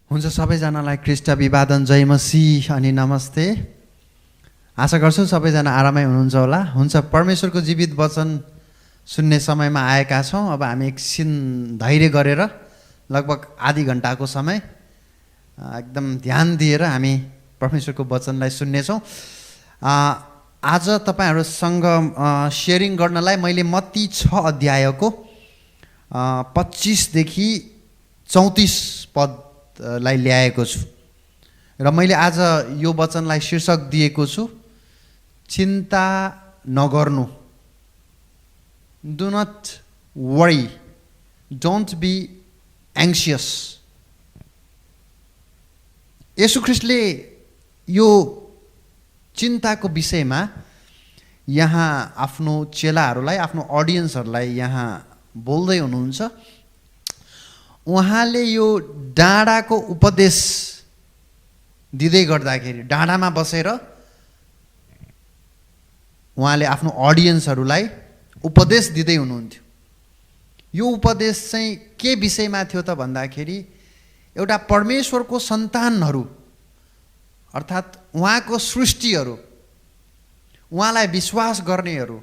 हुन्छ सबैजनालाई ख्रीष्ट अभिवादन जय मसीह अनि नमस्ते। आशा गर्छु सबैजना आरामै हुनुहुन्छ होला। हुन्छ, परमेश्वरको जीवित वचन सुन्ने समयमा आएका छौँ। अब हामी एकछिन धैर्य गरेर लगभग आधी घन्टाको समय एकदम ध्यान दिएर हामी परमेश्वरको वचनलाई सुन्नेछौँ। आज तपाईहरुसँग शेयरिङ गर्नलाई मैले मत्ती 6 अध्यायको 25 देखि 34 पदलाई ल्याएको छु र मैले आज यो वचनलाई शीर्षक दिएको छु, चिन्ता नगर्नु। Do not worry, don't be anxious. Yeshu ख्रीष्टले यो चिन्ताको विषयमा यहाँ आफ्नो चेलाहरूलाई, आफ्नो अडियन्सहरूलाई यहाँ बोल्दै हुनुहुन्छ। उहाँले यो डाँडाको उपदेश दिँदै गर्दाखेरि डाँडामा बसेर उहाँले आफ्नो अडियन्सहरूलाई उपदेश दिँदै हुनुहुन्थ्यो। यो उपदेश चाहिँ के विषयमा थियो त भन्दाखेरि एउटा परमेश्वरको सन्तानहरू अर्थात् उहाँको सृष्टिहरू, उहाँलाई विश्वास गर्नेहरू,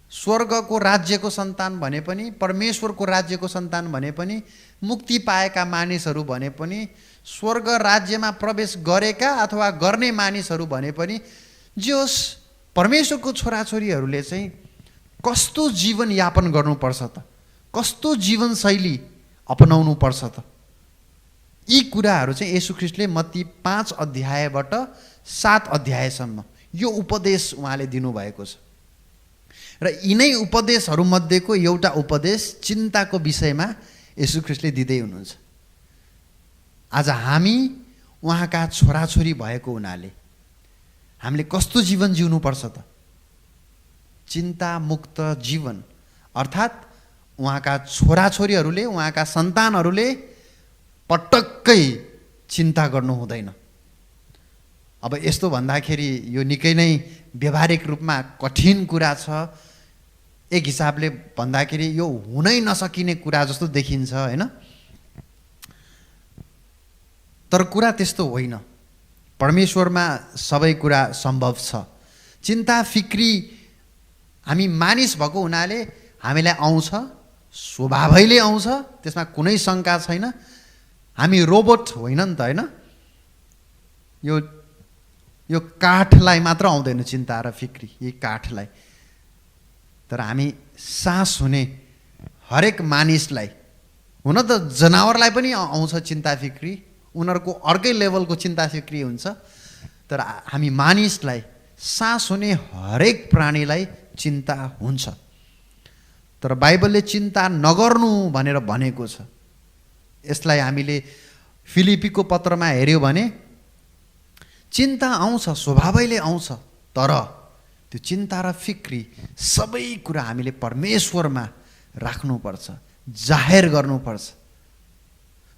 स्वर्गको राज्यको सन्तान भने पनि, परमेश्वरको राज्यको सन्तान भने पनि, मुक्ति पाएका मानिसहरू भने पनि, स्वर्ग राज्यमा प्रवेश गरेका अथवा गर्ने मानिसहरू भने पनि, जे होस् परमेश्वरको छोराछोरीहरूले चाहिँ कस्तो जीवन यापन गर्नुपर्छ त, कस्तो जीवनशैली अपनाउनु पर्छ त, यी कुराहरू चाहिँ येशू ख्रीष्टले मत्ती 5 अध्यायबाट 7 अध्यायसम्म यो उपदेश उहाँले दिनुभएको छ। र यिनै उपदेशहरूमध्येको एउटा उपदेश चिन्ताको विषयमा येशू ख्रीष्टले दिँदै हुनुहुन्छ। आज हामी उहाँका छोराछोरी भएको हुनाले हामीले कस्तो जीवन जिउनुपर्छ त? चिन्ता मुक्त जीवन, अर्थात् उहाँका छोराछोरीहरूले, उहाँका सन्तानहरूले पटक्कै चिन्ता गर्नु हुँदैन। अब यस्तो भन्दाखेरि यो निकै नै व्यवहारिक रूपमा कठिन कुरा छ। एक हिसाबले भन्दाखेरि यो हुनै नसकिने कुरा जस्तो देखिन्छ, हैन? तर कुरा त्यस्तो होइन। परमेश्वरमा सबै कुरा सम्भव छ। चिन्ता फिक्री हामी मानिस भएको हुनाले हामीलाई आउँछ, स्वभावैले आउँछ, त्यसमा कुनै शङ्का छैन। हामी रोबोट होइन नि त, हैन? यो काठलाई मात्र आउँदैन चिन्ता र फिक्री, यही काठलाई। तर हामी सास हुने हरेक मानिसलाई, हुन त जनावरलाई पनि आउँछ चिन्ता फिक्री, उनीहरूको अर्कै लेभलको चिन्ता फिक्री हुन्छ। तर हामी मानिसलाई, सास हुने हरेक प्राणीलाई चिन्ता हुन्छ। तर बाइबलले चिन्ता नगर्नु भनेर भनेको छ। यसलाई हामीले फिलिपीको पत्रमा हेर्यो भने चिन्ता आउँछ, स्वभावैले आउँछ, तर त्यो चिन्ता र फिक्री सबै कुरा हामीले परमेश्वरमा राख्नुपर्छ, जाहेर गर्नुपर्छ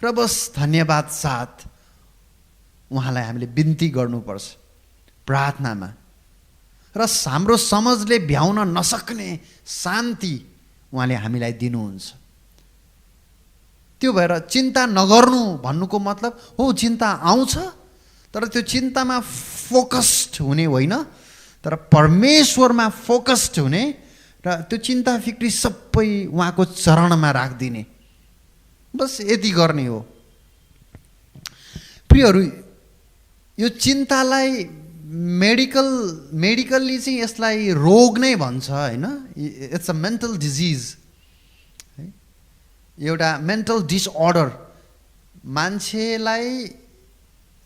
र बस धन्यवाद साथ उहाँलाई हामीले बिन्ती गर्नुपर्छ प्रार्थनामा। र हाम्रो समझले भ्याउन नसक्ने शान्ति उहाँले हामीलाई दिनुहुन्छ। त्यो भएर चिन्ता नगर्नु भन्नुको मतलब हो, चिन्ता आउँछ तर त्यो चिन्तामा फोकस्ड हुने होइन, तर परमेश्वरमा फोकस्ड हुने र त्यो चिन्ता फिक्री सबै उहाँको चरणमा राखिदिने, बस यति गर्ने हो। प्रियहरू, यो चिन्तालाई मेडिकल्ली चाहिँ यसलाई रोग नै भन्छ, हैन? इट्स अ मेन्टल डिजिज, एउटा मेन्टल डिसअर्डर। मान्छेलाई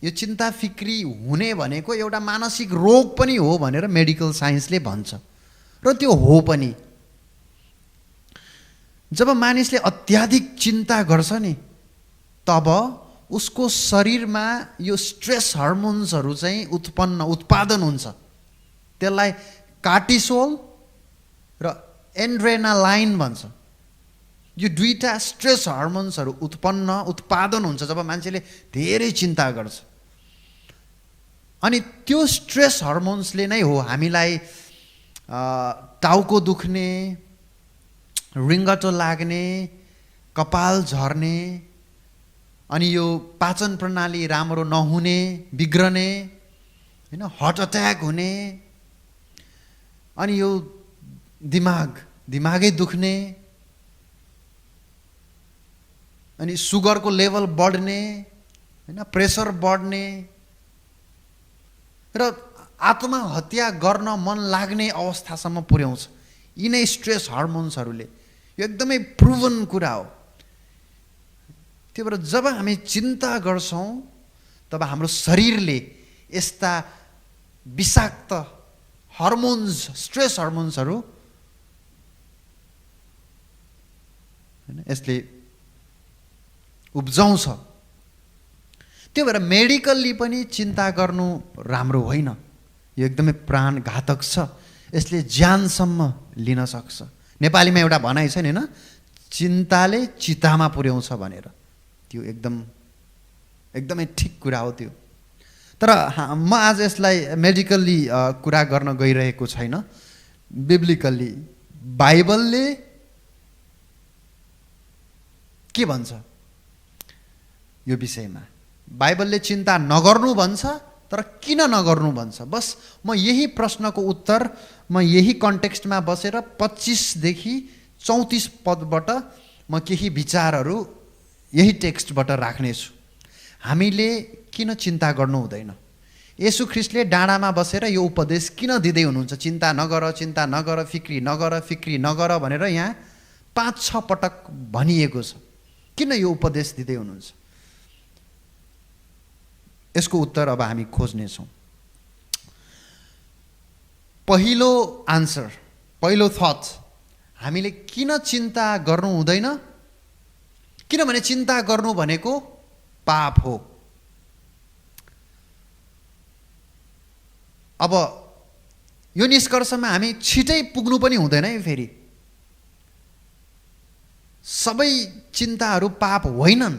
यो चिन्ता फिक्री हुने भनेको एउटा मानसिक रोग पनि हो भनेर मेडिकल साइन्सले भन्छ, र त्यो हो पनि। जब मानिसले अत्याधिक चिन्ता गर्छ नि, तब उसको शरीरमा यो स्ट्रेस हर्मोन्सहरू चाहिँ उत्पादन हुन्छ। त्यसलाई कार्टिसोल र एड्रेनालाइन भन्छ। यो दुईटा स्ट्रेस हर्मोन्सहरू उत्पादन हुन्छ जब मान्छेले धेरै चिन्ता गर्छ। अनि त्यो स्ट्रेस हर्मोन्सले नै हो हामीलाई टाउको दुख्ने, रिङ्गटो लाग्ने, कपाल झर्ने, अनि यो पाचन प्रणाली राम्रो नहुने, बिग्रने, हैन, हार्ट अट्याक हुने, अनि यो दिमागै दुख्ने, अनि सुगरको लेभल बढ्ने, हैन, प्रेसर बढ्ने र आत्महत्या गर्न मन लाग्ने अवस्थासम्म पुर्याउँछ यिनै स्ट्रेस हर्मोन्सहरूले। यो एकदमै प्रुभन कुरा हो। त्यही भएर जब हामी चिन्ता गर्छौँ तब हाम्रो शरीरले यस्ता विषाक्त हर्मोन्स, स्ट्रेस हर्मोन्सहरू हैन यसले उब्जाउँछ। त्यो भएर मेडिकल्ली पनि चिन्ता गर्नु राम्रो होइन। यो एकदमै प्राणघातक छ। यसले ज्यानसम्म लिन सक्छ। नेपालीमा एउटा भनाइ छ नि, हैन, चिन्ताले चितामा पुर्याउँछ भनेर। त्यो एकदमै ठिक कुरा हो त्यो। तर म आज यसलाई मेडिकल्ली कुरा गर्न गइरहेको छैन। बिब्लिकल्ली बाइबलले के भन्छ यो विषयमा? बाइबलले चिन्ता नगर्नु भन्छ, तर किन नगर्नु भन्छ? बस म यही प्रश्नको उत्तर म यही कन्टेक्स्टमा बसेर 25 देखि 34 पदबाट म केही विचारहरू यही टेक्स्टबाट राख्नेछु। हामीले किन चिन्ता गर्नु हुँदैन? येशू ख्रीष्टले डाँडामा बसेर यो उपदेश किन दिँदै हुनुहुन्छ? चिन्ता नगर, चिन्ता नगर, फिक्री नगर, फिक्री नगर भनेर यहाँ 5-6 पटक भनिएको छ। किन यो उपदेश दिँदै हुनुहुन्छ? यसको उत्तर अब हामी खोज्नेछौँ। पहिलो आन्सर, पहिलो थट, हामीले किन चिन्ता गर्नु हुँदैन? किनभने चिन्ता गर्नु भनेको पाप हो। अब यो निष्कर्षमा हामी छिटै पुग्नु पनि हुँदैन है। फेरि सबै चिन्ताहरू पाप होइनन्।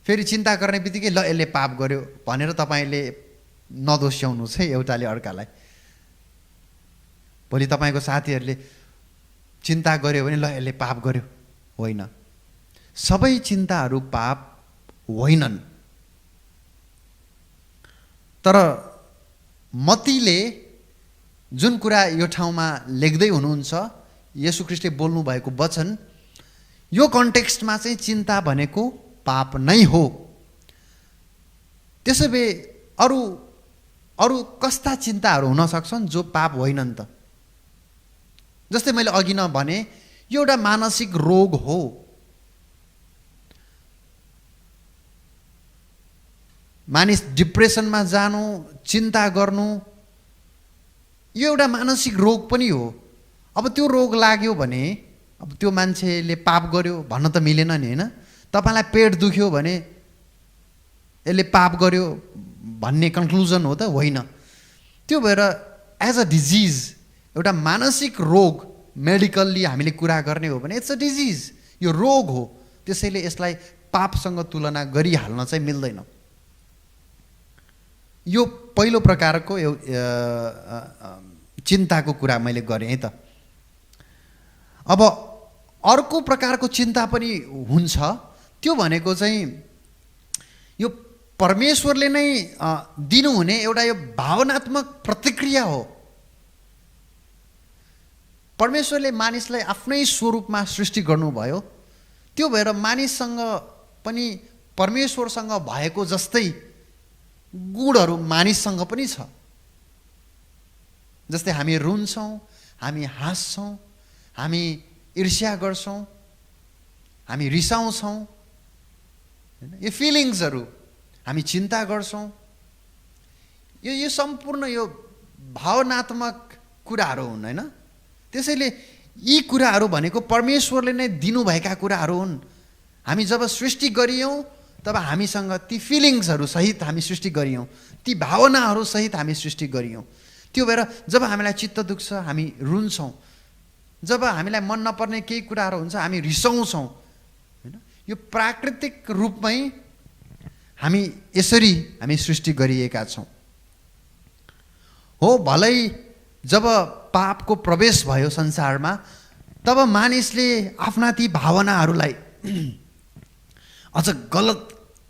फेरि चिन्ता गर्ने बित्तिकै ल यसले पाप गर्यो भनेर तपाईँले नदोस्याउनुहोस् है एउटाले अर्कालाई। भोलि तपाईँको साथीहरूले चिन्ता गर्यो भने ल यसले पाप गर्यो, होइन। सबै चिन्ताहरू पाप होइनन्। तर मत्तीले जुन कुरा यो ठाउँमा लेख्दै हुनुहुन्छ, येशू ख्रीष्टले बोल्नु भएको वचन, यो कन्टेक्स्टमा चाहिँ चिन्ता भनेको पाप नै हो। त्यसो भए अरू कस्ता चिन्ताहरू हुन सक्छन् जो पाप होइनन् त? जस्तै मैले अघि न भने, यो एउटा मानसिक रोग हो। मानिस डिप्रेसनमा जानु, चिन्ता गर्नु, यो एउटा मानसिक रोग पनि हो। अब त्यो रोग लाग्यो भने अब त्यो मान्छेले पाप गर्यो भन्न त मिलेन नि, होइन? तपाईँलाई पेट दुख्यो भने यसले पाप गर्यो भन्ने कन्क्लुजन हो त? होइन। त्यो भएर एज अ डिजिज, एउटा मानसिक रोग मेडिकल्ली हामीले कुरा गर्ने हो भने इट्स अ डिजिज, यो रोग हो। त्यसैले यसलाई पापसँग तुलना गरिहाल्न चाहिँ मिल्दैन। यो पहिलो प्रकारको चिन्ताको कुरा मैले गरेँ है त। अब अर्को प्रकारको चिन्ता पनि हुन्छ। त्यो भनेको चाहिँ यो परमेश्वरले नै दिनुहुने एउटा यो भावनात्मक प्रतिक्रिया हो। परमेश्वरले मानिसलाई आफ्नै स्वरूपमा सृष्टि गर्नुभयो। त्यो भएर मानिससँग पनि परमेश्वरसँग भएको जस्तै गुणहरू मानिससँग पनि छ। जस्तै हामी रुन्छौँ, हामी हाँस्छौँ, हामी ईर्ष्या गर्छौँ, हामी रिसाउँछौँ, हैन? यो फिलिङ्सहरू, हामी चिन्ता गर्छौँ, यो सम्पूर्ण यो भावनात्मक कुराहरू हुन्, होइन? त्यसैले यी कुराहरू भनेको परमेश्वरले नै दिनुभएका कुराहरू हुन्। हामी जब सृष्टि गरियौँ तब हामीसँग ती फिलिङ्सहरू सहित हामी सृष्टि गरियौँ, ती भावनाहरू सहित हामी सृष्टि गरियौँ। त्यो भएर जब हामीलाई चित्त दुख्छ हामी रुन्छौँ, जब हामीलाई मन नपर्ने केही कुराहरू हुन्छ हामी रिसाउँछौँ, होइन? यो प्राकृतिक रूपमै हामी यसरी हामी सृष्टि गरिएका छौँ। हो, भलै जब पापको प्रवेश भयो संसारमा तब मानिसले आफ्ना ती भावनाहरूलाई अझ गलत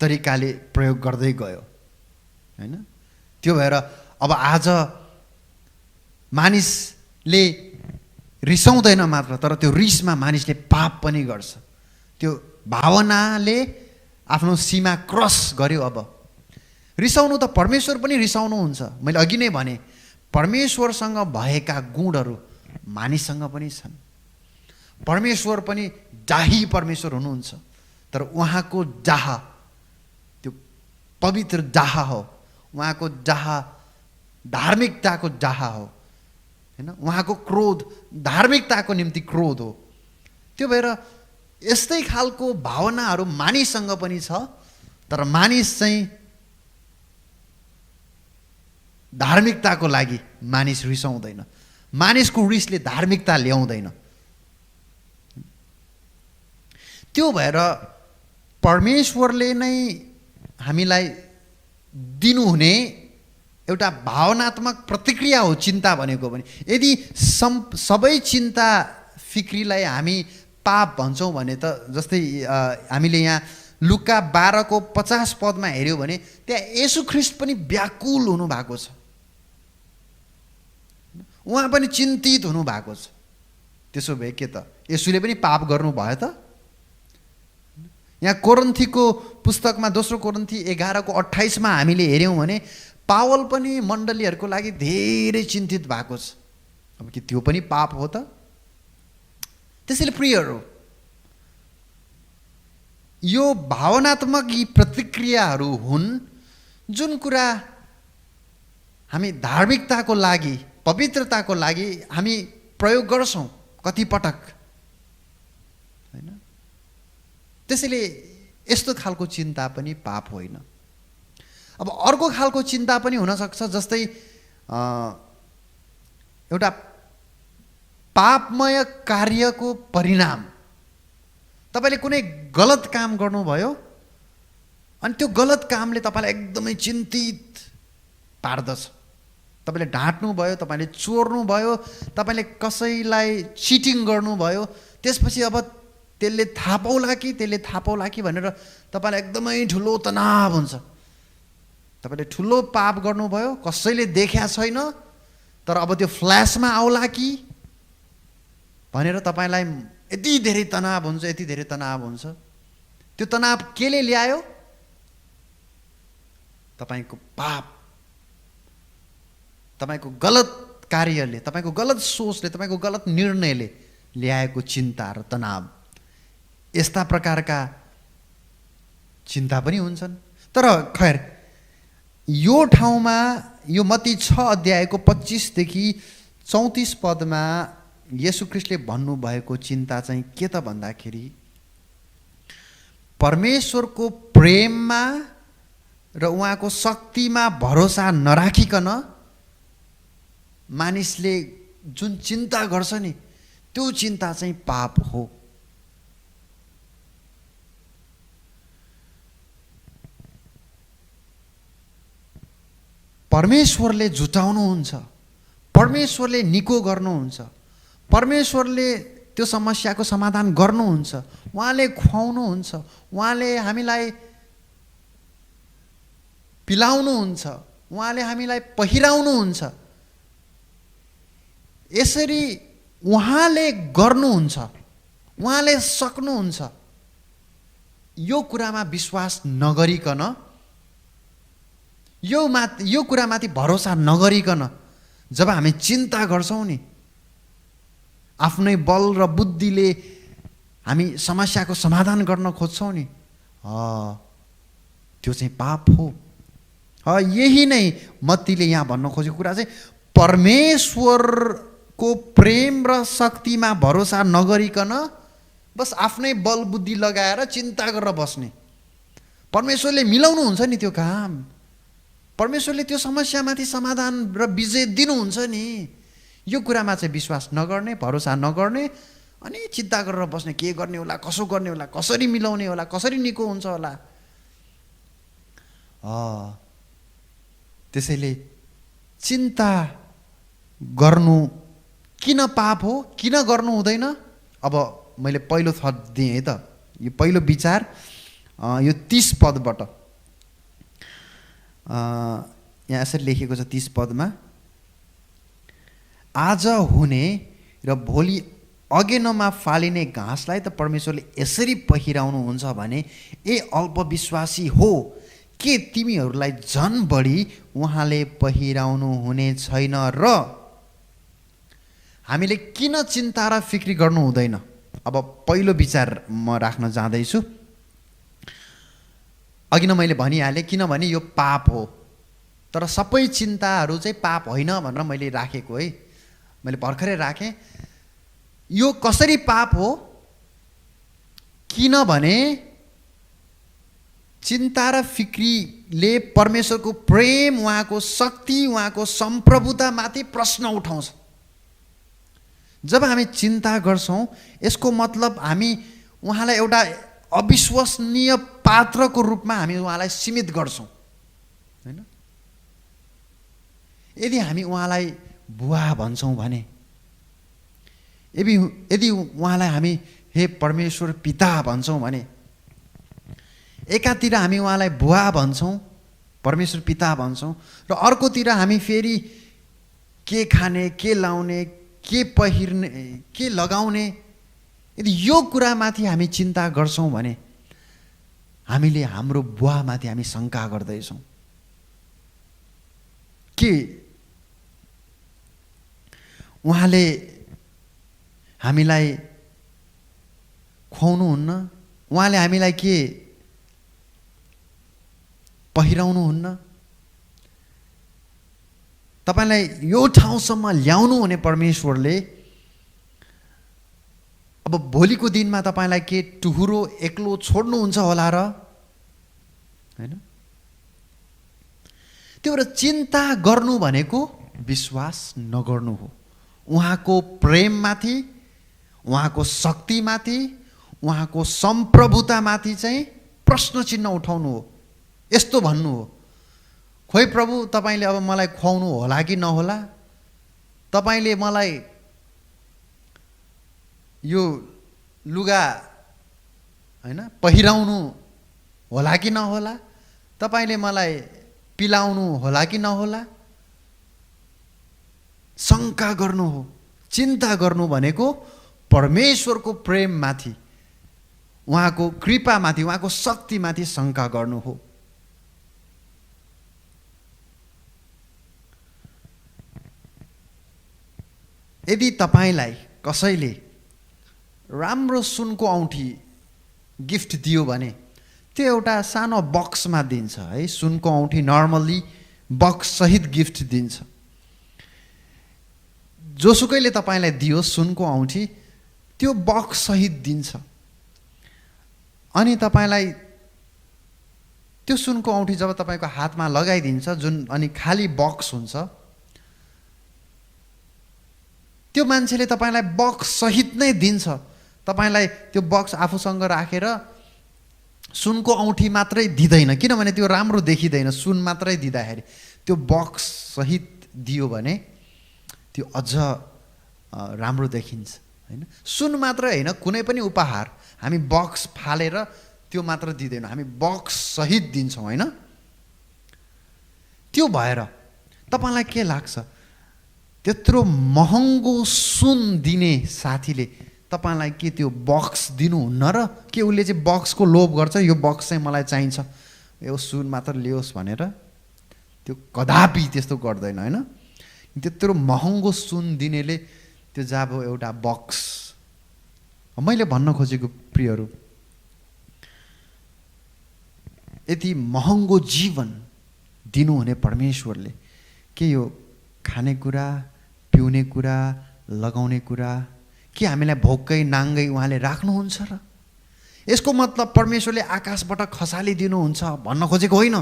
तरिकाले प्रयोग गर्दै गयो हैन। त्यो भएर अब आज मानिसले रिसाउँदैन मात्र, तर त्यो रिसमा मानिसले पाप पनि गर्छ। त्यो भावनाले आफ्नो सीमा क्रस गर्यो। अब रिसाउनु त परमेश्वर पनि रिसाउनुहुन्छ। मैले अघि नै भने परमेश्वरसँग भएका गुणहरू मानिससँग पनि छन्। परमेश्वर पनि जाही परमेश्वर हुनुहुन्छ, तर उहाँको जाह त्यो पवित्र जाह हो, उहाँको जाह धार्मिकताको जाह हो हैन। उहाँको क्रोध धार्मिकताको निम्ति क्रोध हो। त्यो भएर यस्तै खालको भावनाहरू मानिससँग पनि छ, तर मानिस चाहिँ धार्मिकताको लागि मानिस रिसाउँदैन। मानिसको रिसले धार्मिकता ल्याउँदैन। त्यो भएर परमेश्वरले नै हामीलाई दिनुहुने एउटा भावनात्मक प्रतिक्रिया हो चिन्ता भनेको पनि। यदि सबै चिन्ता फिक्रीलाई हामी पाप भन्छौँ भने त जस्तै हामीले यहाँ लुका 12 को 50 पदमा हेऱ्यौँ भने त्यहाँ येशू ख्रीष्ट पनि व्याकुल हुनुभएको छ, उहाँ पनि चिन्तित हुनुभएको छ। त्यसो भए के त येशूले पनि पाप गर्नुभयो त? यहाँ कोरिन्थीको पुस्तकमा 2 कोरिन्थी 11 को 28 मा हामीले हेऱ्यौँ भने पावल पनि मण्डलीहरूको लागि धेरै चिन्तित भएको छ। अब के त्यो पनि पाप हो त? त्यसैले प्रियहरू, यो भावनात्मक यी प्रतिक्रियाहरू हुन् जुन कुरा हामी धार्मिकताको लागि, पवित्रताको लागि हामी प्रयोग गर्छौँ कतिपटक हैन। त्यसैले यस्तो खालको चिन्ता पनि पाप होइन। अब अर्को खालको चिन्ता पनि हुनसक्छ, जस्तै एउटा पापमय कार्यको परिणाम। तपाईले कुनै गलत काम गर्नुभयो अनि त्यो गलत कामले तपाईलाई एकदमै चिन्तित पार्दछ। तपाईले ढाँट्नु भयो, तपाईले चोर्नु भयो, तपाईले कसैलाई चिटिङ गर्नुभयो, त्यसपछि अब त्यसले थाहा पाउला कि भनेर तपाईलाई एकदमै ठुलो तनाव हुन्छ। तपाईले ठुलो पाप गर्नुभयो, कसैले देख्या छैन, तर अब त्यो फ्ल्यासमा आउला कि भनेर तपाईलाई यति धेरै तनाव हुन्छ। त्यो तनाव केले ल्यायो? तपाईको पाप, तपाईको गलत कार्यले, तपाईको गलत सोचले, तपाईको गलत निर्णयले ल्याएको चिन्ता र तनाव। यस्ता प्रकारका चिन्ता पनि हुन्छन्। तर खैर, यो ठाउँमा यो मत्ती 6 अध्यायको 25 देखि 34 पदमा येशू ख्रीष्टले भन्नुभएको चिन्ता चाहिँ के त भन्दाखेरि, परमेश्वरको प्रेममा र उहाँको शक्तिमा भरोसा नराखिकन मानिसले जुन चिन्ता गर्छ नि, त्यो चिन्ता चाहिँ पाप हो। परमेश्वरले जुटाउनुहुन्छ, परमेश्वरले निको गर्नुहुन्छ, परमेश्वरले त्यो समस्याको समाधान गर्नुहुन्छ, उहाँले खुवाउनुहुन्छ, उहाँले हामीलाई पिलाउनुहुन्छ, उहाँले हामीलाई पहिराउनुहुन्छ। यसरी उहाँले गर्नुहुन्छ, उहाँले सक्नुहुन्छ। यो कुरामा विश्वास नगरिकन, यो कुरामाथि भरोसा नगरिकन जब हामी चिन्ता गर्छौँ नि, आफ्नै बल र बुद्धिले हामी समस्याको समाधान गर्न खोज्छौँ नि, त्यो चाहिँ पाप हो। यही नै मत्तीले यहाँ भन्न खोजेको कुरा चाहिँ परमेश्वरको प्रेम र शक्तिमा भरोसा नगरिकन बस आफ्नै बल बुद्धि लगाएर चिन्ता गरेर बस्ने। परमेश्वरले मिलाउनुहुन्छ नि त्यो काम, परमेश्वरले त्यो समस्यामाथि समाधान र विजय दिनुहुन्छ नि। यो कुरामा चाहिँ विश्वास नगर्ने, भरोसा नगर्ने, अनि चिन्ता गरेर बस्ने, के गर्ने होला, कसो गर्ने होला, कसरी मिलाउने होला, कसरी निको हुन्छ होला। त्यसैले चिन्ता गर्नु किन पाप हो, किन गर्नु हुँदैन? अब मैले पहिलो थट दिएँ है त, यो पहिलो विचार यो 30 पदबाट यहाँ यसरी लेखेको छ 30 पदमा, आज हुने र भोलि अगेनोमा फालिने घाँसलाई त परमेश्वरले यसरी पहिराउनुहुन्छ भने ए अल्पविश्वासी हो, के तिमीहरूलाई झन् बढी उहाँले पहिराउनु हुने छैन र? हामीले किन चिन्ता र फिक्री गर्नु हुँदैन? अब पहिलो विचार म राख्न जाँदैछु। अघि नै मैले भनिहालेँ, किनभने यो पाप हो, तर सबै चिन्ताहरू चाहिँ पाप होइन भनेर मैले राखेको है, मैले भर्खरै राखेँ। यो कसरी पाप हो? किनभने चिन्ता र फिक्रीले परमेश्वरको प्रेम, उहाँको शक्ति, उहाँको सम्प्रभुतामाथि प्रश्न उठाउँछ। जब हामी चिन्ता गर्छौँ यसको मतलब हामी उहाँलाई एउटा अविश्वसनीय पात्रको रूपमा हामी उहाँलाई सीमित गर्छौँ, होइन? यदि हामी उहाँलाई बुवा भन्छौँ भने, यदि उहाँलाई हामी हे परमेश्वर पिता भन्छौँ भने, एकातिर हामी उहाँलाई बुवा भन्छौँ, परमेश्वर पिता भन्छौँ, र अर्कोतिर हामी फेरि के खाने, के लाउने, के पहिर्ने, के लगाउने, यदि यो कुरामाथि हामी चिन्ता गर्छौँ भने हामीले हाम्रो बुवामाथि हामी शङ्का गर्दैछौँ कि उहाँले हामीलाई खुवाउनुहुन्न, उहाँले हामीलाई के पहिराउनुहुन्न, तपाईलाई यो ठाउँसम्म ल्याउनु हुने परमेश्वरले अब भोलिको दिनमा तपाईलाई के टुहुरो एक्लो छोड्नुहुन्छ होला र? हैन? त्यो भएर चिन्ता गर्नु भनेको विश्वास नगर्नु हो। उहाँको प्रेममाथि, उहाँको शक्तिमाथि, उहाँको सम्प्रभुतामाथि चाहिँ प्रश्न चिन्ह उठाउनु हो। यस्तो भन्नु हो, खोइ प्रभु तपाईले अब मलाई खुवाउनु होला कि नहोला, तपाईले मलाई यो लुगा हैन पहिराउनु होला कि नहोला, तपाईले मलाई पिलाउनु होला कि नहोला, शङ्का गर्नु हो। चिन्ता गर्नु भनेको परमेश्वरको प्रेममाथि, उहाँको कृपामाथि, उहाँको शक्तिमाथि शङ्का गर्नु हो। यदि तपाईलाई कसैले राम्रो सुनको औँठी गिफ्ट दियो भने त्यो एउटा सानो बक्समा दिन्छ है। सुनको औँठी नर्मली बक्स सहित गिफ्ट दिन्छ। जोसुकैले तपाईलाई दियो सुनको औँठी, त्यो बक्स सहित दिन्छ। अनि तपाईलाई त्यो सुनको औँठी जब तपाईको हातमा लगाइदिन्छ, जुन अनि खाली बक्स हुन्छ, त्यो मान्छेले तपाईलाई बक्स सहित नै दिन्छ। तपाईलाई त्यो बक्स आफूसँग राखेर सुनको औँठी मात्रै दिँदैन, किनभने त्यो राम्रो देखिँदैन। सुन मात्रै दिँदाखेरि त्यो बक्स सहित दियो भने त्यो अझ राम्रो देखिन्छ, हैन? सुन मात्रै हैन, कुनै पनि उपहार हामी बक्स फालेर त्यो मात्र दिँदैनौँ, हामी बक्स सहित दिन्छौँ, हैन? त्यो भएर तपाईलाई के लाग्छ, त्यत्रो महँगो सुन दिने साथीले तपाईलाई के त्यो बक्स दिनुहुन्न र? के उसले चाहिँ बक्सको लोभ गर्छ, यो बक्स चाहिँ मलाई चाहिन्छ, यो सुन मात्र लियोस् भनेर? त्यो कदापि त्यस्तो गर्दैन, हैन? त्यत्रो महँगो सुन दिनेले त्यो जब एउटा बक्स, मैले भन्न खोजेको प्रियहरू, यति महँगो जीवन दिनुहुने परमेश्वरले के यो खानेकुरा, पिउने कुरा, लगाउने कुरा के हामीलाई भोकै नाङ्गै उहाँले राख्नुहुन्छ र? यसको मतलब परमेश्वरले आकाशबाट खसालिदिनुहुन्छ भन्न खोजेको होइन।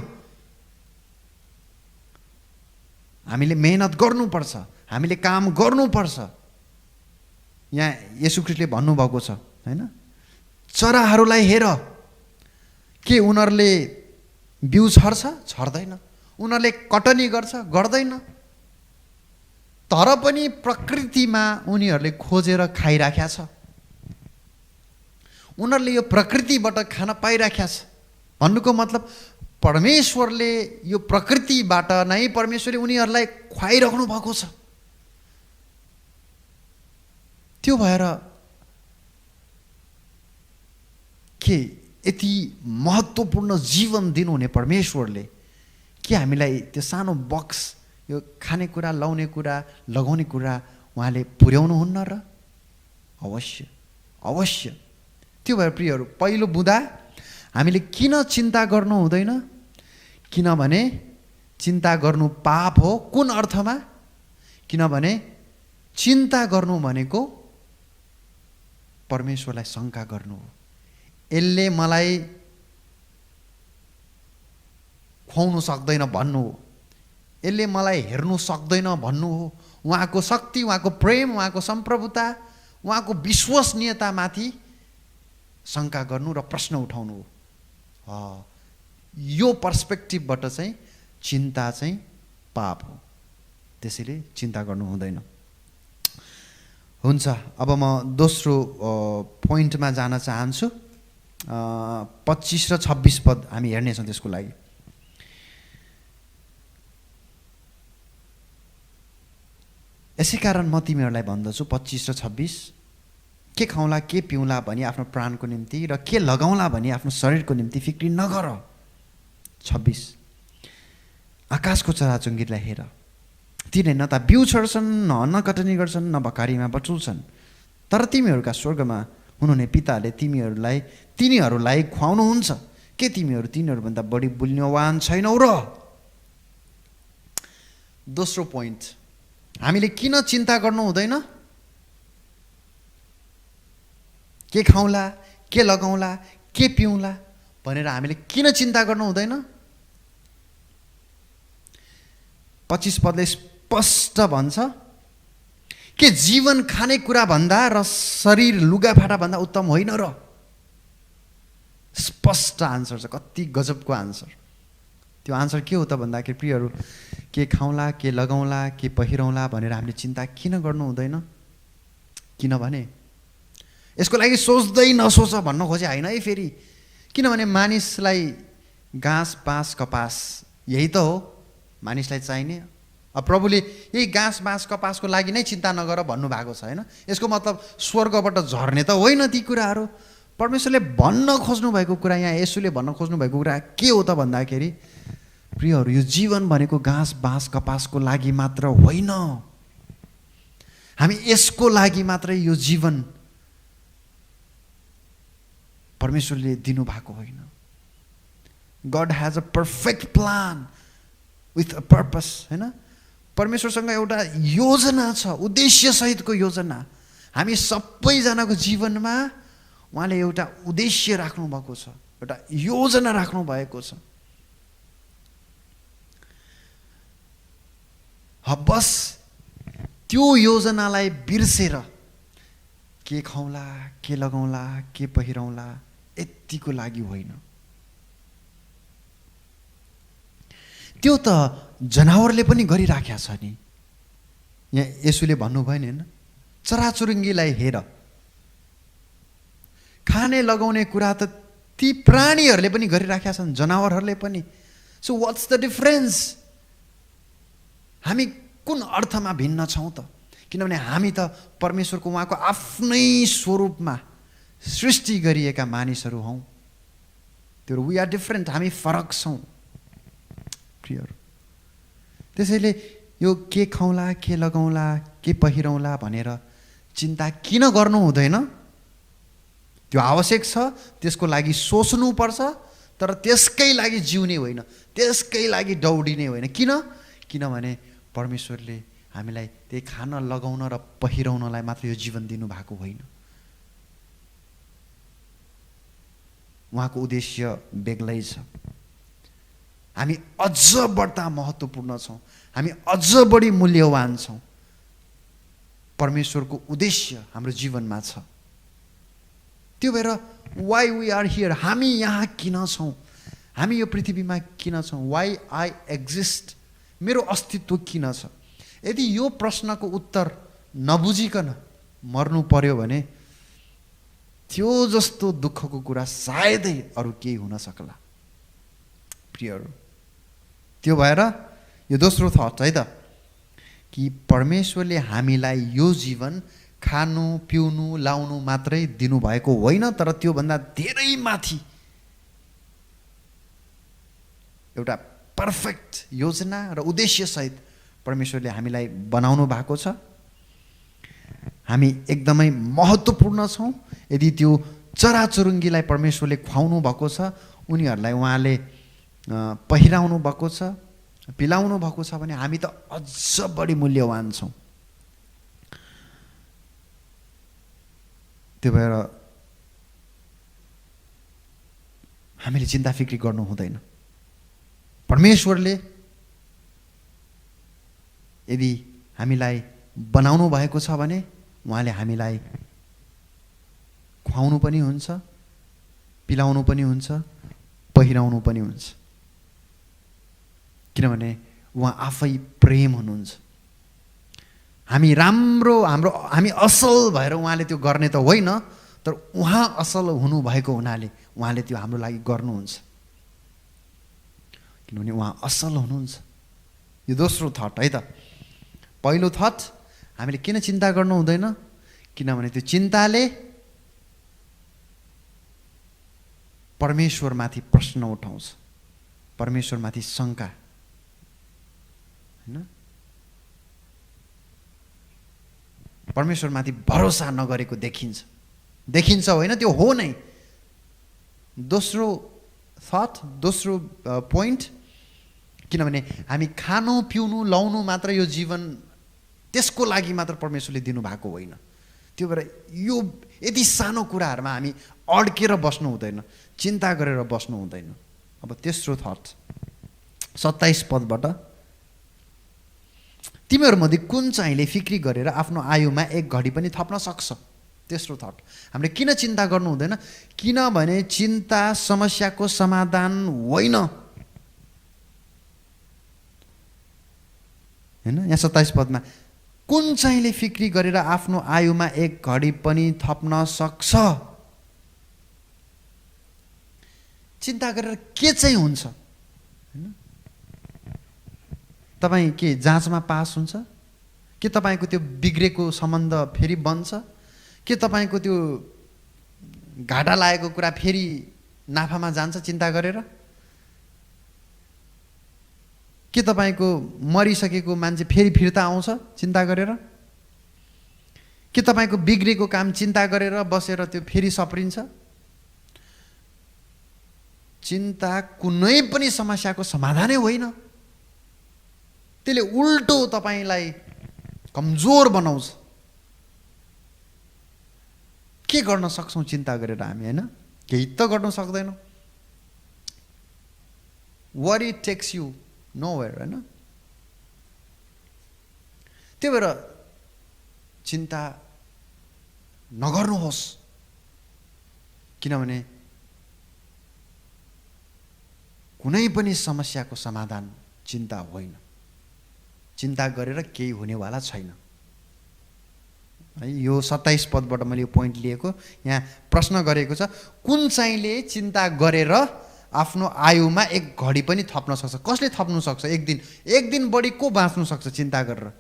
हामीले मेहनत गर्नुपर्छ, हामीले काम गर्नुपर्छ। यहाँ येशू ख्रीष्टले भन्नुभएको छ, हैन? चराहरूलाई हेर, के उनीहरूले बिउ छर्छ? छर्दैन। उनीहरूले कटनी गर्छ? गर्दैन। तर पनि प्रकृतिमा उनीहरूले खोजेर खाइराखेका छ। उनीहरूले यो प्रकृतिबाट खान पाइराखेको छ। भन्नुको मतलब परमेश्वरले यो प्रकृतिबाट नै परमेश्वरले उनीहरूलाई खुवाइराख्नु भएको छ। त्यो भएर के यति महत्त्वपूर्ण जीवन दिनुहुने परमेश्वरले के हामीलाई त्यो सानो बक्स यो खानेकुरा, लाउने कुरा, लगाउने कुरा उहाँले पुर्याउनुहुन्न र? अवश्य अवश्य। त्यो भएर प्रियहरू, पहिलो बुँदा हामीले किन चिन्ता गर्नु हुँदैन? किनभने चिन्ता गर्नु पाप हो। कुन अर्थमा? किनभने चिन्ता गर्नु भनेको परमेश्वरलाई शङ्का गर्नु हो। यसले मलाई खुवाउनु सक्दैन भन्नु हो, यसले मलाई हेर्नु सक्दैन भन्नु हो। उहाँको शक्ति, उहाँको प्रेम, उहाँको सम्प्रभुता, उहाँको विश्वसनीयतामाथि शङ्का गर्नु र प्रश्न उठाउनु हो। यो पर्सपेक्टिभबाट चाहिँ चिन्ता चाहिँ पाप हो। त्यसैले चिन्ता गर्नु हुँदैन। हुन्छ, अब म दोस्रो पोइन्टमा जान चाहन्छु। 25 र 26 पद हामी हेर्नेछौँ। त्यसको लागि यसै कारण म तिमीहरूलाई भन्दछु 25 र 26, के खाउँला के पिउँला भनी आफ्नो प्राणको निम्ति र के लगाउँला भनी आफ्नो शरीरको निम्ति फिक्री नगर। 26, आकाशको चराचुङ्गीलाई हेर, तिनीहरूले न त बिउ छर्छन्, न अन्न कटनी गर्छन्, न बकारीमा बटुल्छन्, तर तिमीहरूका स्वर्गमा हुनुहुने पिताले तिनीहरूलाई खुवाउनुहुन्छ। के तिमीहरू तिनीहरूभन्दा बढी मूल्यवान छैनौ र? दोस्रो पोइन्ट, हामीले किन चिन्ता गर्नु हुँदैन? के खाउँला, के लगाउँला, के पिउँला भनेर हामीले किन चिन्ता गर्नु हुँदैन? 25 पदले स्पष्ट भन्छ के जीवन खानेकुरा भन्दा र शरीर लुगाफाटा भन्दा उत्तम होइन र? स्पष्ट आन्सर छ। कति गजबको आन्सर। त्यो आन्सर के हो त भन्दाखेरि प्रियहरू, के खाउँला, के लगाउँला, के पहिरौँला भनेर हामीले चिन्ता किन गर्नु हुँदैन? किनभने यसको लागि सोच्दै नसोच भन्न खोजे होइन है फेरि। किनभने मानिसलाई घाँस, बाँस, कपास यही त हो मानिसलाई चाहिने। अब प्रभुले यही घाँस, बाँस, कपासको लागि नै चिन्ता नगर भन्नुभएको छ होइन। यसको मतलब स्वर्गबाट झर्ने त होइन ती कुराहरू। परमेश्वरले भन्न खोज्नु भएको कुरा, यहाँ येशूले भन्न खोज्नु भएको कुरा के हो त भन्दाखेरि प्रियहरू, यो जीवन भनेको घाँस, बाँस, कपासको लागि मात्र होइन। हामी यसको लागि मात्रै यो जीवन परमेश्वरले दिनुभएको होइन। God has a perfect plan with a purpose होइन। परमेश्वरसँग एउटा योजना छ, उद्देश्य सहितको योजना। हामी सबैजनाको जीवनमा उहाँले एउटा उद्देश्य राख्नु भएको छ, एउटा योजना राख्नु भएको छ। बस त्यो योजनालाई बिर्सेर के खाउँला, के लगाउँला, के पहिरौँला यतिको लागि होइन। त्यो त जनावरले पनि गरिराखेका छ नि। यहाँ येशूले भन्नुभयो नि होइन, चराचुरुङ्गीलाई हेर। खाने लगाउने कुरा त ती प्राणीहरूले पनि गरिराखेका छन्, जनावरहरूले पनि। So what's the difference? हामी कुन अर्थमा भिन्न छौँ त? किनभने हामी त परमेश्वरको उहाँको आफ्नै स्वरूपमा सृष्टि गरिएका मानिसहरू हौँ। त्यो वी आर डिफरेन्ट, हामी फरक छौँ प्रियहरू। त्यसैले यो के खाउँला, के लगाउँला, के पहिरौँला भनेर चिन्ता किन गर्नु हुँदैन? त्यो आवश्यक छ, त्यसको लागि सोच्नुपर्छ, तर त्यसकै लागि जिउने होइन, त्यसकै लागि दौडिने होइन। किनभने परमेश्वरले हामीलाई त्यही खान, लगाउन र पहिराउनलाई मात्र यो जीवन दिनुभएको होइन। उहाँको उद्देश्य बेग्लै छ। हामी अझ बढ्ता महत्त्वपूर्ण छौँ, हामी अझ बढी मूल्यवान छौँ। परमेश्वरको उद्देश्य हाम्रो जीवनमा छ। त्यो भएर वाइ वी आर हियर, हामी यहाँ किन छौँ, हामी यो पृथ्वीमा किन छौँ, वाइ आई एक्जिस्ट, मेरो अस्तित्व किन छ। यदि यो प्रश्नको उत्तर नबुझिकन मर्नु पर्यो भने त्यो जस्तो दुःखको कुरा सायदै अरू केही हुन सक्ला प्रियहरू। त्यो भएर यो दोस्रो थट है त कि परमेश्वरले हामीलाई यो जीवन खानु पिउनु लाउनु मात्रै दिनुभएको होइन, तर त्योभन्दा धेरै माथि एउटा पर्फेक्ट योजना र उद्देश्यसहित परमेश्वरले हामीलाई बनाउनु भएको छ। हामी एकदमै महत्त्वपूर्ण छौँ। यदि त्यो चराचुरुङ्गीलाई परमेश्वरले खुवाउनु भएको छ, उनीहरूलाई उहाँले पहिराउनु भएको छ, पिलाउनु भएको छ भने हामी त अझ बढी मूल्यवान छौँ। त्यो भएर हामीले चिन्ता फिक्री गर्नु हुँदैन। परमेश्वरले यदि हामीलाई बनाउनु भएको छ भने उहाँले हामीलाई खुवाउनु पनि हुन्छ, पिलाउनु पनि हुन्छ, पहिराउनु पनि हुन्छ, किनभने उहाँ आफै प्रेम हुनुहुन्छ। हामी हामी असल भएर उहाँले त्यो गर्ने त होइन, तर उहाँ असल हुनुभएको हुनाले उहाँले त्यो हाम्रो लागि गर्नुहुन्छ, किनभने उहाँ असल हुनुहुन्छ। यो दोस्रो थट है त। पहिलो थट हामीले किन चिन्ता गर्नु हुँदैन, किनभने त्यो चिन्ताले परमेश्वरमाथि प्रश्न उठाउँछ, परमेश्वरमाथि शङ्का, होइन, परमेश्वरमाथि भरोसा नगरेको देखिन्छ होइन, त्यो हो नै। दोस्रो थट, दोस्रो पोइन्ट, किनभने हामी खानु पिउनु लाउनु मात्र यो जीवन त्यसको लागि मात्र परमेश्वरले दिनुभएको होइन। त्यो भएर यो यति सानो कुराहरूमा हामी अड्केर बस्नु हुँदैन, चिन्ता गरेर बस्नु हुँदैन। अब तेस्रो थट 27 पदबाट, तिमीहरूमध्ये कुन चाहिँले फिक्री गरेर आफ्नो आयुमा एक घडी पनि थप्न सक्छ। तेस्रो थट, हामीले किन चिन्ता गर्नु हुँदैन, किनभने चिन्ता समस्याको समाधान होइन। होइन, यहाँ 27 पदमा कुन चाहिँले फिक्री गरेर आफ्नो आयुमा एक घडी पनि थप्न सक्छ। चिन्ता गरेर के चाहिँ हुन्छ, होइन? तपाईँ के जाँचमा पास हुन्छ के? तपाईँको त्यो बिग्रेको सम्बन्ध फेरि बन्छ के? तपाईँको त्यो घाटा लागेको कुरा फेरि नाफामा जान्छ चिन्ता गरेर के? तपाईँको मरिसकेको मान्छे फेरि फिर्ता आउँछ चिन्ता गरेर के? तपाईँको बिग्रेको काम चिन्ता गरेर बसेर त्यो फेरि सप्रिन्छ? चिन्ता कुनै पनि समस्याको समाधानै होइन, त्यसले उल्टो तपाईँलाई कमजोर बनाउँछ। के गर्न सक्छौँ चिन्ता गरेर हामी, होइन? केही त गर्न सक्दैनौँ। वरी टेक्स यु नोवेयर, होइन? त्यही भएर चिन्ता नगर्नुहोस्, किनभने कुनै पनि समस्याको समाधान चिन्ता होइन। चिन्ता गरेर केही हुनेवाला छैन। है, यो 27 पदबाट मैले यो पोइन्ट लिएको। यहाँ प्रश्न गरेको छ, कुन चाहिँले चिन्ता गरेर आफ्नो आयुमा एक घडी पनि थप्न सक्छ? कसले थप्नु सक्छ? एक दिन बढी को बाँच्नु सक्छ चिन्ता गरेर?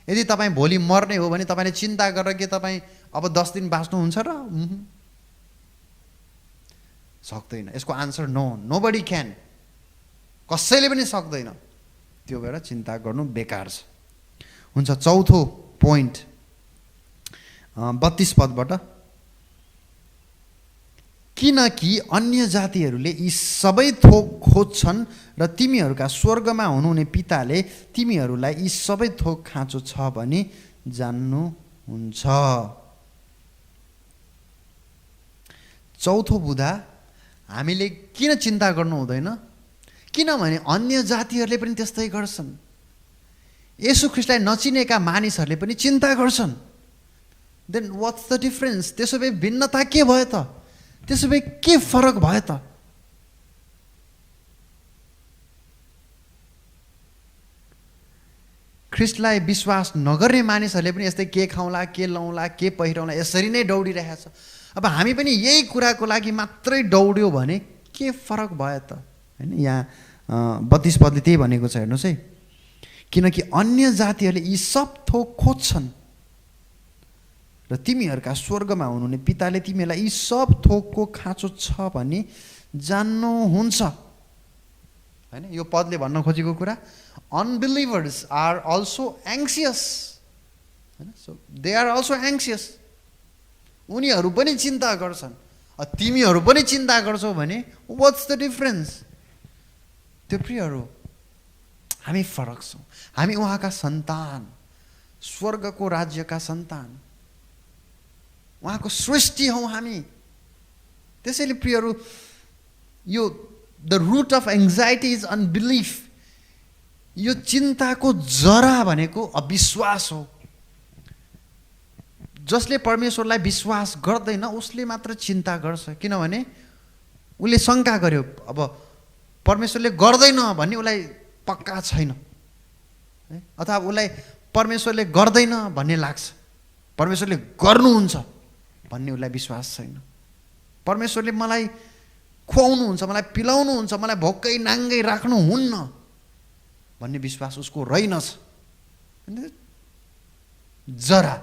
यदि तपाईँ भोलि मर्ने हो भने तपाईँले चिन्ता गरेर के तपाईँ अब 10 दिन बाँच्नुहुन्छ र? सक्दैन। यसको आन्सर नो, नोबडी क्यान। कसैले पनि सक्दैन। त्यो भएर चिन्ता गर्नु बेकार छ। हुन्छ, चौथो पोइन्ट 32 पदबाट, किनकि अन्य जातिहरूले यी सबै थोक खोज्छन् र तिमीहरूका स्वर्गमा हुनुहुने पिताले तिमीहरूलाई यी सबै थोक खाँचो छ भने जान्नुहुन्छ। चौथो बुँदा, हामीले किन चिन्ता गर्नु हुँदैन? किनभने अन्य जातिहरूले पनि त्यस्तै गर्छन्। येशू ख्रीष्टलाई नचिनेका मानिसहरूले पनि चिन्ता गर्छन्। Then what's the difference? त्यसो भए भिन्नता के भयो त? त्यसो भए के फरक भयो त? ख्रीष्टलाई विश्वास नगर्ने मानिसहरूले पनि यस्तै के खाउँला, के लाउँला, के पहिराउँला, यसरी नै दौडिरहेछ। अब हामी पनि यही कुराको लागि मात्रै दौड्यो भने के फरक भयो त हैन। यहाँ 32 पदले त्यही भनेको छ, हेर्नुहोस् है। किनकि अन्य जातिहरूले यी सब थोक खोज्छन् र तिमीहरूका स्वर्गमा हुनुहुने पिताले तिमीहरूलाई यी सब थोकको खाँचो छ भन्ने जान्नुहुन्छ हैन। यो पदले भन्न खोजेको कुरा, अनबिलिभर्स आर अल्सो एङ्सियस हैन। So they are also anxious, उनीहरू पनि चिन्ता गर्छन्। तिमीहरू पनि चिन्ता गर्छौ भने वाट्स द डिफरेन्स? त्यो प्रियहरू, हामी फरक छौँ। हामी उहाँका सन्तान, स्वर्गको राज्यका सन्तान, उहाँको सृष्टि हौँ हामी। त्यसैले प्रियहरू, यो the root of anxiety is unbelief. यो चिन्ताको जरा भनेको अविश्वास हो। जसले परमेश्वरलाई विश्वास गर्दैन उसले मात्र चिन्ता गर्छ, किनभने उसले शङ्का गर्यो अब परमेश्वरले गर्दैन भन्ने उसलाई पक्का छैन, अथवा उसलाई परमेश्वरले गर्दैन भन्ने लाग्छ, परमेश्वरले गर्नुहुन्छ भन्ने उसलाई विश्वास छैन। परमेश्वरले मलाई खुवाउनुहुन्छ, मलाई पिलाउनुहुन्छ, मलाई भोकै नाङ्गै राख्नुहुन्न भन्ने विश्वास उसको रहेनछ। जरा,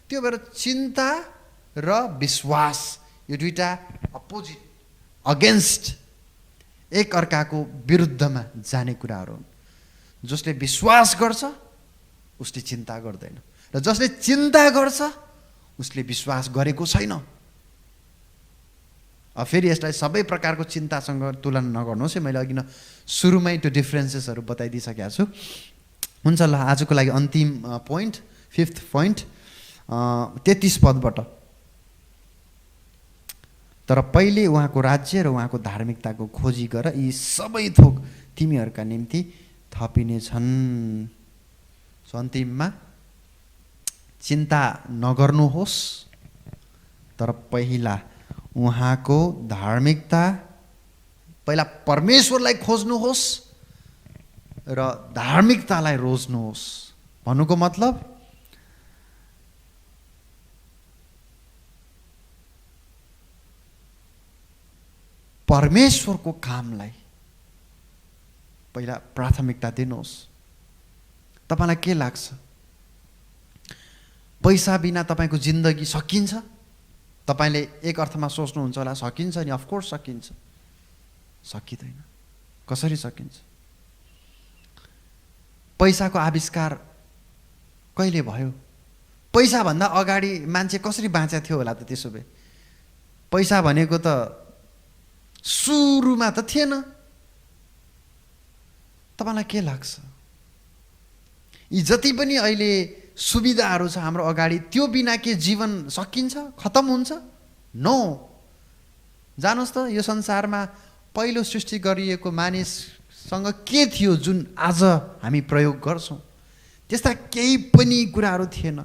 त्यो भएर चिन्ता र विश्वास यो दुईटा अपोजिट, अगेन्स्ट, एक अर्काको विरुद्धमा जाने कुराहरू हुन्। जसले विश्वास गर्छ उसले चिन्ता गर्दैन, र जसले चिन्ता गर्छ उसले विश्वास गरेको छैन। अब फेरि यसलाई सबै प्रकारको चिन्तासँग तुलना नगर्नुहोस् है, मैले अघि सुरुमै त्यो डिफ्रेन्सेसहरू बताइदिइसकेको छु। हुन्छ, ल आजको लागि अन्तिम पोइन्ट, 5th पोइन्ट, 33 पदबाट। तर पहिले उहाँको राज्य र उहाँको धार्मिकताको खोजी गर, यी सबै थोक तिमीहरूका निम्ति थपिनेछन्। सो अन्तिममा चिन्ता नगर्नुहोस्, तर पहिला उहाँको धार्मिकता, पहिला परमेश्वरलाई खोज्नुहोस् र धार्मिकतालाई रोज्नुहोस्। भन्नुको मतलब परमेश्वरको कामलाई पहिला प्राथमिकता दिनुहोस्। तपाईलाई के लाग्छ, पैसा बिना तपाईको जिन्दगी सकिन्छ? तपाईले एक अर्थमा सोच्नुहुन्छ होला सकिन्छ नि, अफकोर्स सकिन्छ। सकिँदैन। कसरी सकिन्छ? पैसाको आविष्कार कहिले भयो? पैसा भन्दा अगाडि मान्छे कसरी बाँचेको थियो होला त? त्यसो भए पैसा भनेको त सुरुमा त थिएन। तपाईलाई के लाग्छ, यी जति पनि अहिले सुविधाहरू छ हाम्रो अगाडि, त्यो बिना के जीवन सकिन्छ? खतम हुन्छ? नो। जानुहोस् त, यो संसारमा पहिलो सृष्टि गरिएको मानिससँग के थियो जुन आज हामी प्रयोग गर्छौँ? त्यस्ता केही पनि कुराहरू थिएन,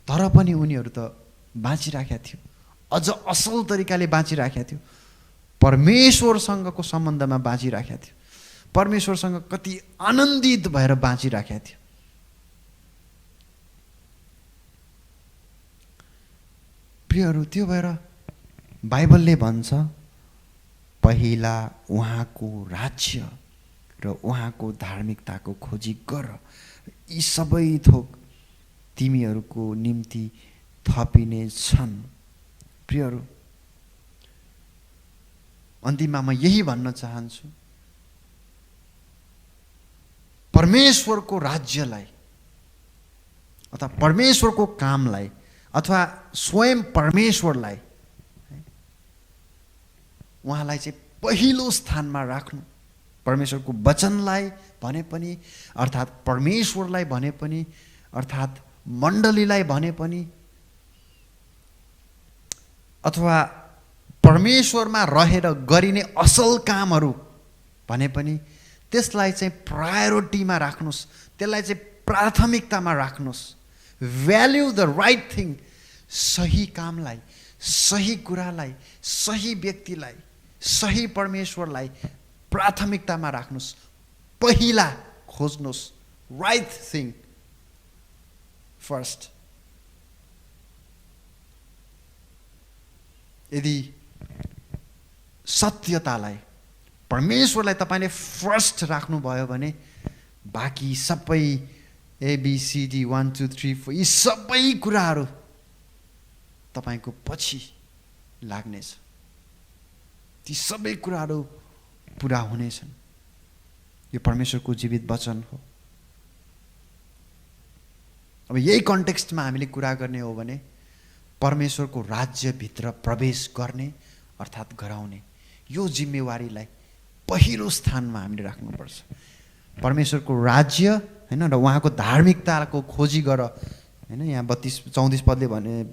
तर पनि उनीहरू त बाँचिराखेका थियो, अझ असल तरिकाले बाँचिराखेका थियो, परमेश्वरसँगको सम्बन्धमा बाँचिराखेका थियो, परमेश्वरसँग कति आनन्दित भएर बाँचिराखेका थियो। प्रियहरू, त्यो भएर बाइबलले भन्छ पहिला उहाँको राज्य र उहाँको धार्मिकताको खोजी गर, यी सबै थोक तिमीहरूको निम्ति थपिने छन्। प्रियहरू, अन्तिममा म यही भन्न चाहन्छु, परमेश्वरको राज्यलाई अथवा परमेश्वरको कामलाई अथवा स्वयं परमेश्वरलाई, उहाँलाई चाहिँ पहिलो स्थानमा राख्नु। परमेश्वरको वचनलाई भने पनि, अर्थात् परमेश्वरलाई भने पनि, अर्थात् मण्डलीलाई भने पनि, अथवा परमेश्वरमा रहेर गरिने असल कामहरू भने पनि, त्यसलाई चाहिँ प्रायोरिटीमा राख्नुहोस्, त्यसलाई चाहिँ प्राथमिकतामा राख्नुहोस्। भ्याल्यु द राइट थिङ, सही कामलाई, सही कुरालाई, सही व्यक्तिलाई, सही परमेश्वरलाई प्राथमिकतामा राख्नुहोस्। पहिला खोज्नुहोस्, राइट थिङ फर्स्ट। यदि सत्यतालाई, परमेश्वरलाई तपाईँले फर्स्ट राख्नुभयो भने बाँकी सबै ABCD 1 2 3 4 यी सबै कुराहरू तपाईँको पछि लाग्नेछ। ती सबै कुराहरू पुरा हुनेछन्। यो परमेश्वरको जीवित वचन हो। अब यही कन्टेक्स्टमा हामीले कुरा गर्ने हो भने परमेश्वरको राज्यभित्र प्रवेश गर्ने अर्थात् गराउने यो जिम्मेवारीलाई पहिलो स्थानमा हामीले राख्नुपर्छ। परमेश्वरको राज्य हैन र उहाँको धार्मिकताको खोजी गर हैन। यहाँ 34 पदले भने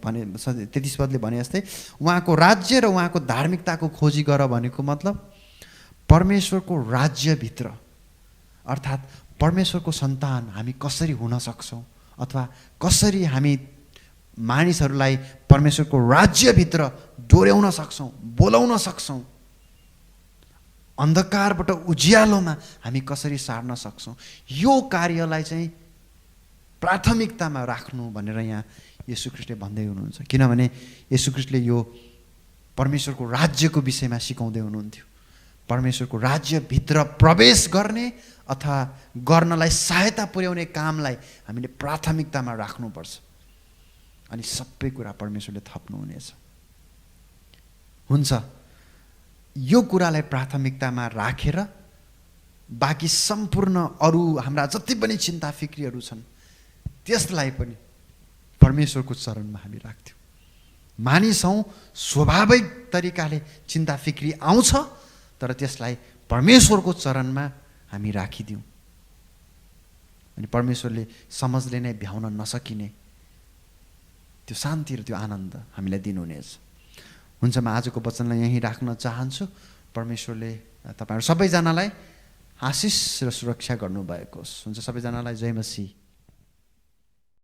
33 पदले भने जस्तै उहाँको राज्य र उहाँको धार्मिकताको खोजी गर भनेको मतलब परमेश्वरको राज्यभित्र अर्थात् परमेश्वरको सन्तान हामी कसरी हुन सक्छौँ अथवा कसरी हामी मानिसहरूलाई परमेश्वरको राज्यभित्र डोर्याउन सक्छौँ, बोलाउन सक्छौँ, अन्धकारबाट उज्यालोमा हामी कसरी सार्न सक्छौँ, यो कार्यलाई चाहिँ प्राथमिकतामा राख्नु भनेर यहाँ येशू ख्रीष्टले भन्दै हुनुहुन्छ। किनभने येशू ख्रीष्टले यो परमेश्वरको राज्यको विषयमा सिकाउँदै हुनुहुन्थ्यो। परमेश्वरको राज्यभित्र प्रवेश गर्ने अथवा गर्नलाई सहायता पुर्याउने कामलाई हामीले प्राथमिकतामा राख्नुपर्छ अनि सबै कुरा परमेश्वरले थप्नुहुनेछ। हुन्छ, यो कुरालाई प्राथमिकतामा राखेर बाँकी सम्पूर्ण अरू हाम्रा जति पनि चिन्ता फिक्रीहरू छन् त्यसलाई पनि परमेश्वरको चरणमा हामी राख्थ्यौँ। मानिस हौँ, स्वाभाविक तरिकाले चिन्ता फिक्री आउँछ, तर त्यसलाई परमेश्वरको चरणमा हामी राखिदिउँ अनि परमेश्वरले समझले नै भ्याउन नसकिने त्यो शान्ति र त्यो आनन्द हामीलाई दिनुहुनेछ। हुन्छ, म आजको वचनलाई यहीँ राख्न चाहन्छु। परमेश्वरले तपाईँहरू सबैजनालाई आशिष र सुरक्षा गर्नुभएको होस्। हुन्छ, सबैजनालाई जय मसीह।